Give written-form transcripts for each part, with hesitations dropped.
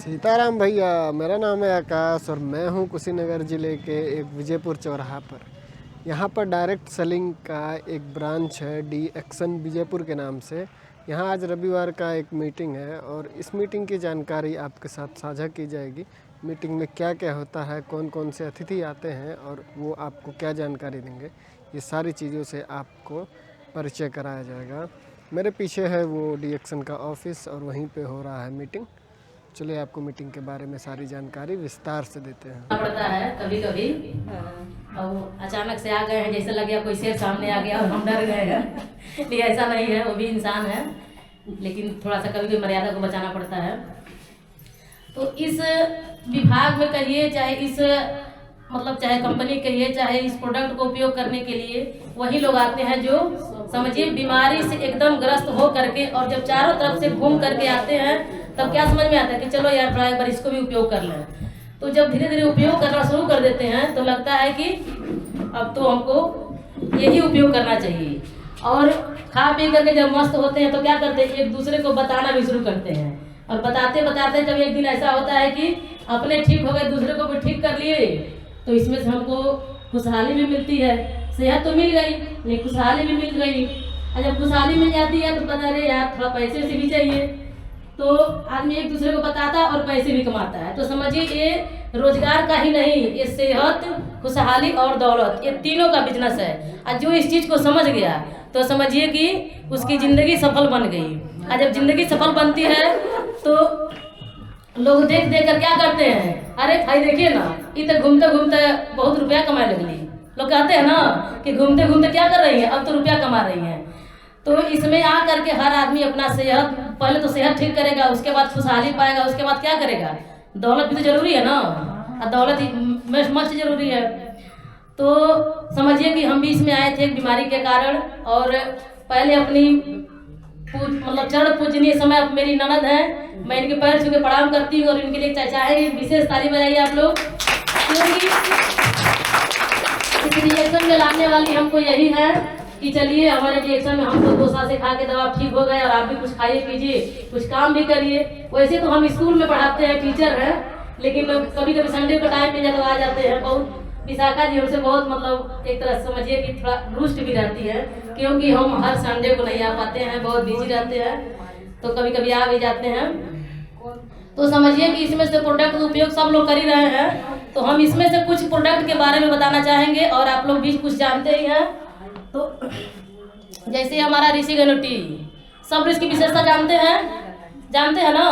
सीताराम भैया, मेरा नाम है आकाश और मैं हूँ कुशीनगर ज़िले के एक विजयपुर चौराहा पर। यहाँ पर डायरेक्ट सेलिंग का एक ब्रांच है डी एक्शन विजयपुर के नाम से। यहाँ आज रविवार का एक मीटिंग है और इस मीटिंग की जानकारी आपके साथ साझा की जाएगी। मीटिंग में क्या क्या होता है, कौन कौन से अतिथि आते हैं और वो आपको क्या जानकारी देंगे, ये सारी चीज़ों से आपको परिचय कराया जाएगा। मेरे पीछे है वो डी एक्शन का ऑफिस और वहीं पे हो रहा है मीटिंग। चलिए आपको मीटिंग के बारे में सारी जानकारी विस्तार से देते हैं। पड़ता है कभी कभी और अचानक से आ गए हैं, जैसे लग गया कोई शेर सामने आ गया और हम डर गए हैं। लेकिन ऐसा नहीं है, वो भी इंसान है, लेकिन थोड़ा सा कभी कभी मर्यादा को बचाना पड़ता है। तो इस विभाग में कहिए, चाहे इस चाहे कंपनी कहिए, चाहे इस प्रोडक्ट को उपयोग करने के लिए वही लोग आते हैं जो समझिए बीमारी से एकदम ग्रस्त हो करके, और जब चारों तरफ से घूम करके आते हैं तब क्या समझ में आता है कि चलो यार थोड़ा एक बार इसको भी उपयोग कर लें। तो जब धीरे धीरे उपयोग करना शुरू कर देते हैं तो लगता है कि अब तो हमको यही उपयोग करना चाहिए। और खा पी करके जब मस्त होते हैं तो क्या करते हैं, एक दूसरे को बताना भी शुरू करते हैं। और बताते बताते जब एक दिन ऐसा होता है कि अपने ठीक हो गए, दूसरे को भी ठीक कर लिए, तो इसमें से हमको खुशहाली भी मिलती है। सेहत तो मिल गई लेकिन खुशहाली भी मिल गई। और जब खुशहाली मिल जाती है तो पता रहे यार थोड़ा पैसे से भी चाहिए, तो आदमी एक दूसरे को बताता है और पैसे भी कमाता है। तो समझिए ये रोजगार का ही नहीं, ये सेहत, खुशहाली और दौलत, ये तीनों का बिजनेस है। और जो इस चीज़ को समझ गया तो समझिए कि उसकी ज़िंदगी सफल बन गई। और जब ज़िंदगी सफल बनती है तो लोग देख देख कर क्या करते हैं, अरे भाई देखिए ना, ये तो घूमते घूमते बहुत रुपया कमाने लगली। लोग कहते हैं ना कि घूमते घूमते क्या कर रही है, अब तो रुपया कमा रही हैं। तो इसमें आ करके हर आदमी अपना सेहत, पहले तो सेहत ठीक करेगा, उसके बाद खुशहाली पाएगा, उसके बाद क्या करेगा, दौलत भी तो जरूरी है ना, और दौलत मस्त जरूरी है। तो समझिए कि हम भी इसमें आए थे एक बीमारी के कारण, और पहले अपनी चरण पूजनीय समय मेरी ननद है, मैं इनके पैर छू के प्रणाम करती हूँ और इनके लिए चाहे विशेष ताली बजाइए आप लोग, क्योंकि इस रिएक्शन में लाने वाली हमको यही है कि चलिए हमारे रिएक्शन में हम लोग 2 साल से खा के दवा ठीक हो गए और आप भी कुछ खाइए पीजिए, कुछ काम भी करिए। वैसे तो हम स्कूल में पढ़ाते हैं, टीचर हैं, लेकिन कभी कभी संडे का टाइम पे जब आ जाते हैं, बहुत विशाखा जी हमसे बहुत एक तरह समझिए कि थोड़ा रुष्ट भी रहती है, क्योंकि हम हर संडे को नहीं आ पाते हैं, बहुत बिजी रहते हैं, तो कभी कभी आ भी जाते हैं। तो समझिए कि इसमें से प्रोडक्ट उपयोग सब लोग कर ही रहे हैं, तो हम इसमें से कुछ प्रोडक्ट के बारे में बताना चाहेंगे और आप लोग भी कुछ जानते ही हैं। तो जैसे हमारा ऋषि गनोटी, सब इसकी विशेषता जानते हैं ना,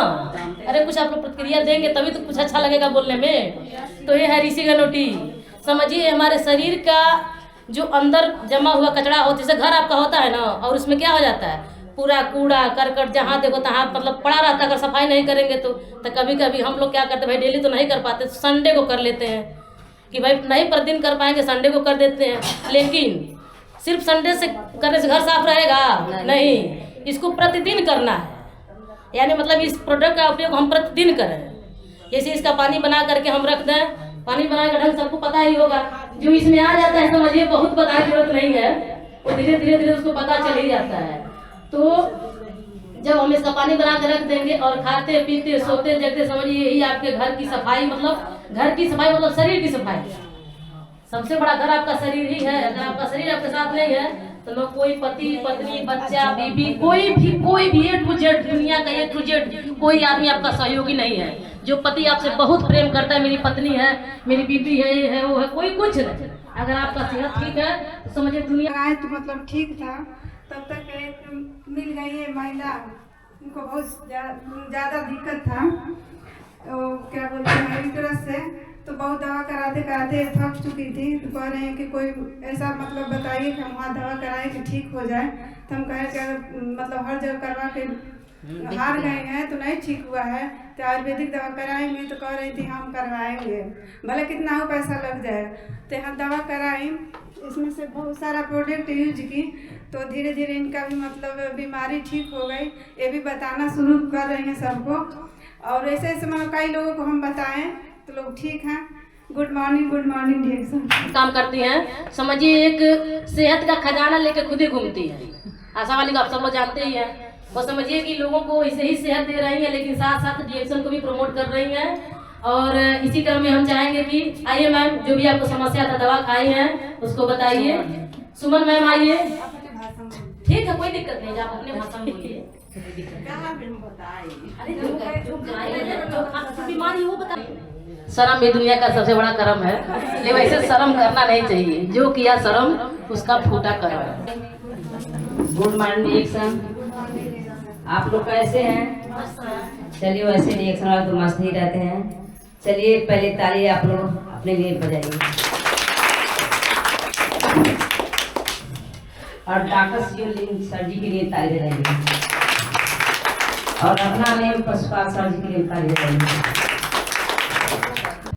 अरे कुछ आप लोग प्रतिक्रिया देंगे तभी तो कुछ अच्छा लगेगा बोलने में। तो ये है ऋषि गनोटी। समझिए हमारे शरीर का जो अंदर जमा हुआ कचरा हो, जैसे घर आपका होता है ना, और उसमें क्या हो जाता है, पूरा कूड़ा करकट जहाँ देखो तहाँ पड़ा रहता है। अगर सफाई नहीं करेंगे तो कभी कभी हम लोग क्या करते हैं, भाई डेली तो नहीं कर पाते, तो संडे को कर लेते हैं कि भाई नहीं प्रतिदिन कर पाएंगे, संडे को कर देते हैं। लेकिन सिर्फ संडे से करने से घर साफ रहेगा नहीं, इसको प्रतिदिन करना है। यानी इस प्रोडक्ट का उपयोग हम प्रतिदिन करें। जैसे इसका पानी बना करके हम रख दें, पानी बनाने का ढंग सबको पता ही होगा, जो इसमें आ जाता है समझिए बहुत बताने की जरूरत नहीं है, वो धीरे धीरे उसको पता चल ही जाता है। तो जब हम इसका पानी बना के रख देंगे और खाते पीते सोते जगते, समझिए यही आपके घर की सफाई, घर की सफाई शरीर की सफाई। सबसे बड़ा घर आपका शरीर ही है। अगर आपका शरीर आपके साथ नहीं है तो लोग कोई पति पत्नी बच्चा बीबी कोई भी ए टू जेड, दुनिया का ए टू जेड कोई आदमी आपका सहयोगी नहीं है। जो पति आपसे बहुत प्रेम करता है, मेरी पत्नी है, मेरी बीबी है, ये है वो है, कोई कुछ नहीं। अगर आपका सेहत ठीक है तो समझिए दुनिया आए तो ठीक था। तब तक एक मिल गई है महिला, उनको बहुत ज़्यादा दिक्कत था, तो क्या बोलते हैं यूट्रस से, तो बहुत दवा कराते कराते थक चुकी थी। तो कह रहे हैं कि कोई ऐसा बताइए कि हम वहाँ दवा कराएं कि ठीक हो जाए। तो हम कहें कि हर जगह करवा के हार गए हैं तो नहीं ठीक हुआ है, तो आयुर्वेदिक दवा कराएंगे। तो कह रही थी हम करवाएंगे, भले कितना हो पैसा लग जाए। तो हम दवा कराई, इसमें से बहुत सारा प्रोडक्ट यूज की, तो धीरे धीरे इनका भी बीमारी ठीक हो गई। ये भी बताना शुरू कर रहे हैं सबको, और ऐसे ऐसे कई लोगों को हम बताएं तो लोग ठीक हैं। गुड मॉर्निंग ढेर काम करती हैं। समझिए एक सेहत का खजाना लेके खुद ही घूमती है, आशा वाली को आप सब लोग जानते ही हैं। वो समझिए कि लोगों को ऐसे ही सेहत दे रही हैं, लेकिन साथ साथ डीएक्शन को भी प्रमोट कर रही हैं। और इसी क्रम में हम चाहेंगे कि आइए मैम, जो भी आपको समस्या था, दवा खाई है उसको बताइए। सुमन मैम आइए। ठीक है, कोई दिक्कत नहीं, आप अपने भाषा में बोलिए। अरे जो आपकी बीमारी हो बताइए। शर्म ये दुनिया का सबसे बड़ा कर्म है, लेकिन वैसे शर्म करना नहीं चाहिए। जो किया शर्म उसका फूटा कर्म है। गुड मॉर्निंग रिएक्शन, आप लोग कैसे हैं? चलिए, वैसे रिएक्शन वाले तो मस्त ही रहते हैं। चलिए पहले ताली आप लोग अपने लिए बजाइए और डॉक्टर शिवलिंग सर जी के लिए ताली बजाइए और अपना नेम पशुपाल सर जी के लिए ताली बजाइए।